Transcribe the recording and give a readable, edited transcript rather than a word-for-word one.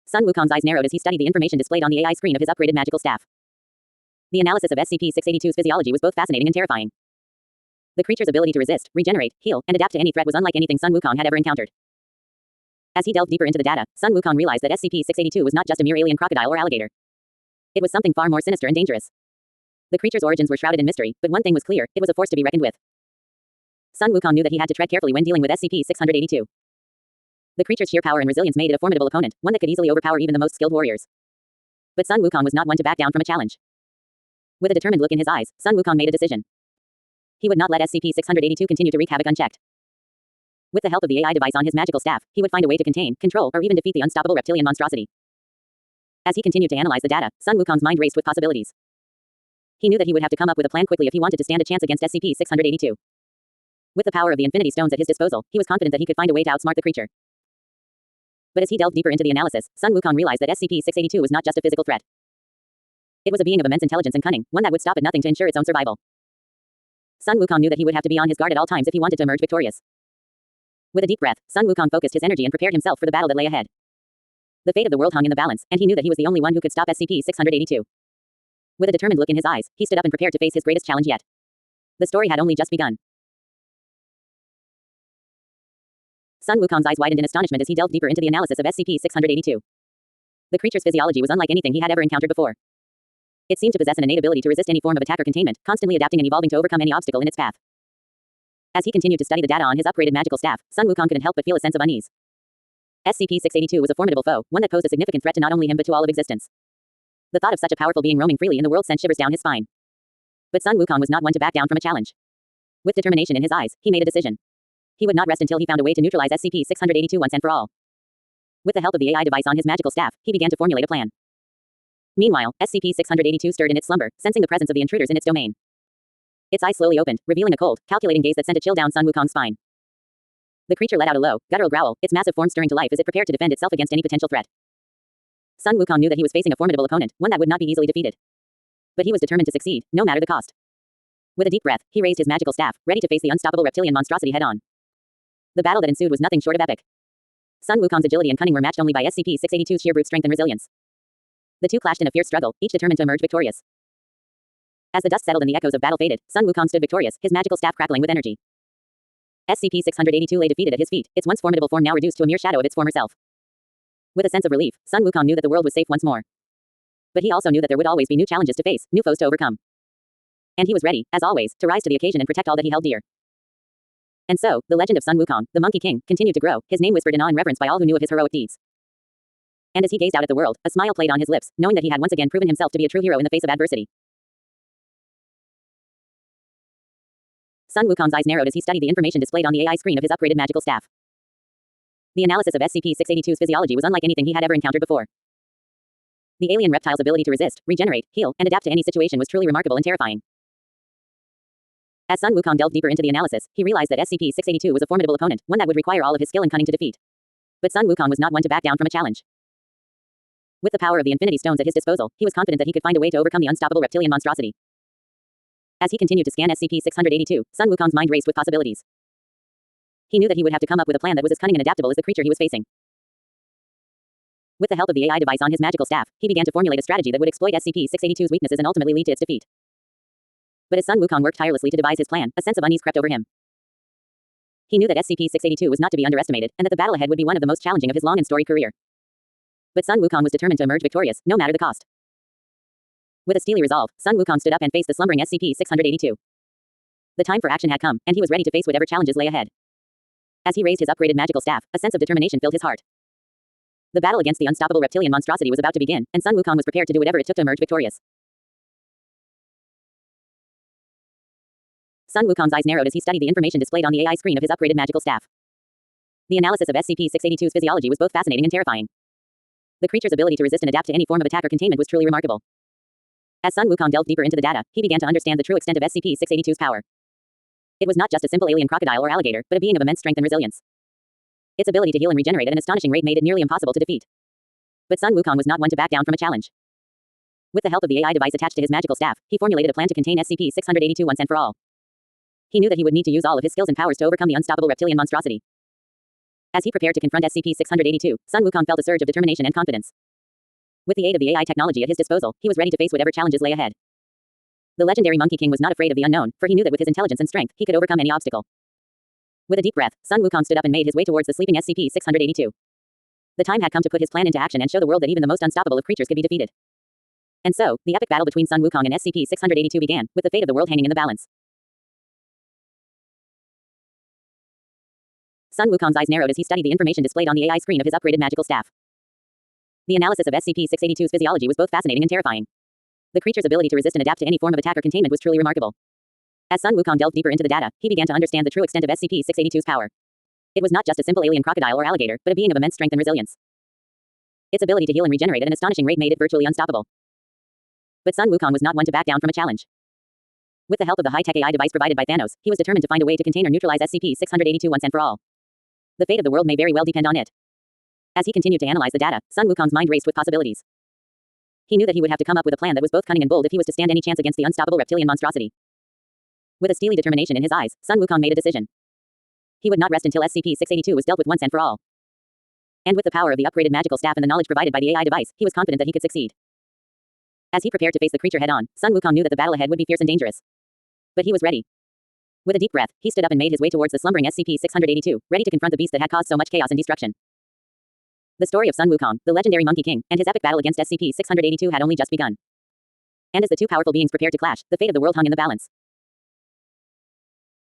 Sun Wukong's eyes narrowed as he studied the information displayed on the AI screen of his upgraded magical staff. The analysis of SCP-682's physiology was both fascinating and terrifying. The creature's ability to resist, regenerate, heal, and adapt to any threat was unlike anything Sun Wukong had ever encountered. As he delved deeper into the data, Sun Wukong realized that SCP-682 was not just a mere alien crocodile or alligator. It was something far more sinister and dangerous. The creature's origins were shrouded in mystery, but one thing was clear, it was a force to be reckoned with. Sun Wukong knew that he had to tread carefully when dealing with SCP-682. The creature's sheer power and resilience made it a formidable opponent, one that could easily overpower even the most skilled warriors. But Sun Wukong was not one to back down from a challenge. With a determined look in his eyes, Sun Wukong made a decision. He would not let SCP-682 continue to wreak havoc unchecked. With the help of the AI device on his magical staff, he would find a way to contain, control, or even defeat the unstoppable reptilian monstrosity. As he continued to analyze the data, Sun Wukong's mind raced with possibilities. He knew that he would have to come up with a plan quickly if he wanted to stand a chance against SCP-682. With the power of the Infinity Stones at his disposal, he was confident that he could find a way to outsmart the creature. But as he delved deeper into the analysis, Sun Wukong realized that SCP-682 was not just a physical threat. It was a being of immense intelligence and cunning, one that would stop at nothing to ensure its own survival. Sun Wukong knew that he would have to be on his guard at all times if he wanted to emerge victorious. With a deep breath, Sun Wukong focused his energy and prepared himself for the battle that lay ahead. The fate of the world hung in the balance, and he knew that he was the only one who could stop SCP-682. With a determined look in his eyes, he stood up and prepared to face his greatest challenge yet. The story had only just begun. Sun Wukong's eyes widened in astonishment as he delved deeper into the analysis of SCP-682. The creature's physiology was unlike anything he had ever encountered before. It seemed to possess an innate ability to resist any form of attack or containment, constantly adapting and evolving to overcome any obstacle in its path. As he continued to study the data on his upgraded magical staff, Sun Wukong couldn't help but feel a sense of unease. SCP-682 was a formidable foe, one that posed a significant threat to not only him but to all of existence. The thought of such a powerful being roaming freely in the world sent shivers down his spine. But Sun Wukong was not one to back down from a challenge. With determination in his eyes, he made a decision. He would not rest until he found a way to neutralize SCP-682 once and for all. With the help of the AI device on his magical staff, he began to formulate a plan. Meanwhile, SCP-682 stirred in its slumber, sensing the presence of the intruders in its domain. Its eyes slowly opened, revealing a cold, calculating gaze that sent a chill down Sun Wukong's spine. The creature let out a low, guttural growl, its massive form stirring to life as it prepared to defend itself against any potential threat. Sun Wukong knew that he was facing a formidable opponent, one that would not be easily defeated. But he was determined to succeed, no matter the cost. With a deep breath, he raised his magical staff, ready to face the unstoppable reptilian monstrosity head-on. The battle that ensued was nothing short of epic. Sun Wukong's agility and cunning were matched only by SCP-682's sheer brute strength and resilience. The two clashed in a fierce struggle, each determined to emerge victorious. As the dust settled and the echoes of battle faded, Sun Wukong stood victorious, his magical staff crackling with energy. SCP-682 lay defeated at his feet, its once formidable form now reduced to a mere shadow of its former self. With a sense of relief, Sun Wukong knew that the world was safe once more. But he also knew that there would always be new challenges to face, new foes to overcome. And he was ready, as always, to rise to the occasion and protect all that he held dear. And so, the legend of Sun Wukong, the Monkey King, continued to grow, his name whispered in awe and reverence by all who knew of his heroic deeds. And as he gazed out at the world, a smile played on his lips, knowing that he had once again proven himself to be a true hero in the face of adversity. Sun Wukong's eyes narrowed as he studied the information displayed on the AI screen of his upgraded magical staff. The analysis of SCP-682's physiology was unlike anything he had ever encountered before. The alien reptile's ability to resist, regenerate, heal, and adapt to any situation was truly remarkable and terrifying. As Sun Wukong delved deeper into the analysis, he realized that SCP-682 was a formidable opponent, one that would require all of his skill and cunning to defeat. But Sun Wukong was not one to back down from a challenge. With the power of the Infinity Stones at his disposal, he was confident that he could find a way to overcome the unstoppable reptilian monstrosity. As he continued to scan SCP-682, Sun Wukong's mind raced with possibilities. He knew that he would have to come up with a plan that was as cunning and adaptable as the creature he was facing. With the help of the AI device on his magical staff, he began to formulate a strategy that would exploit SCP-682's weaknesses and ultimately lead to its defeat. But as Sun Wukong worked tirelessly to devise his plan, a sense of unease crept over him. He knew that SCP-682 was not to be underestimated, and that the battle ahead would be one of the most challenging of his long and storied career. But Sun Wukong was determined to emerge victorious, no matter the cost. With a steely resolve, Sun Wukong stood up and faced the slumbering SCP-682. The time for action had come, and he was ready to face whatever challenges lay ahead. As he raised his upgraded magical staff, a sense of determination filled his heart. The battle against the unstoppable reptilian monstrosity was about to begin, and Sun Wukong was prepared to do whatever it took to emerge victorious. Sun Wukong's eyes narrowed as he studied the information displayed on the AI screen of his upgraded magical staff. The analysis of SCP-682's physiology was both fascinating and terrifying. The creature's ability to resist and adapt to any form of attack or containment was truly remarkable. As Sun Wukong delved deeper into the data, he began to understand the true extent of SCP-682's power. It was not just a simple alien crocodile or alligator, but a being of immense strength and resilience. Its ability to heal and regenerate at an astonishing rate made it nearly impossible to defeat. But Sun Wukong was not one to back down from a challenge. With the help of the AI device attached to his magical staff, he formulated a plan to contain SCP-682 once and for all. He knew that he would need to use all of his skills and powers to overcome the unstoppable reptilian monstrosity. As he prepared to confront SCP-682, Sun Wukong felt a surge of determination and confidence. With the aid of the AI technology at his disposal, he was ready to face whatever challenges lay ahead. The legendary Monkey King was not afraid of the unknown, for he knew that with his intelligence and strength, he could overcome any obstacle. With a deep breath, Sun Wukong stood up and made his way towards the sleeping SCP-682. The time had come to put his plan into action and show the world that even the most unstoppable of creatures could be defeated. And so, the epic battle between Sun Wukong and SCP-682 began, with the fate of the world hanging in the balance. Sun Wukong's eyes narrowed as he studied the information displayed on the AI screen of his upgraded magical staff. The analysis of SCP-682's physiology was both fascinating and terrifying. The creature's ability to resist and adapt to any form of attack or containment was truly remarkable. As Sun Wukong delved deeper into the data, he began to understand the true extent of SCP-682's power. It was not just a simple alien crocodile or alligator, but a being of immense strength and resilience. Its ability to heal and regenerate at an astonishing rate made it virtually unstoppable. But Sun Wukong was not one to back down from a challenge. With the help of the high-tech AI device provided by Thanos, he was determined to find a way to contain or neutralize SCP-682 once and for all. The fate of the world may very well depend on it. As he continued to analyze the data, Sun Wukong's mind raced with possibilities. He knew that he would have to come up with a plan that was both cunning and bold if he was to stand any chance against the unstoppable reptilian monstrosity. With a steely determination in his eyes, Sun Wukong made a decision. He would not rest until SCP-682 was dealt with once and for all. And with the power of the upgraded magical staff and the knowledge provided by the AI device, he was confident that he could succeed. As he prepared to face the creature head-on, Sun Wukong knew that the battle ahead would be fierce and dangerous. But he was ready. With a deep breath, he stood up and made his way towards the slumbering SCP-682, ready to confront the beast that had caused so much chaos and destruction. The story of Sun Wukong, the legendary Monkey King, and his epic battle against SCP-682 had only just begun. And as the two powerful beings prepared to clash, the fate of the world hung in the balance.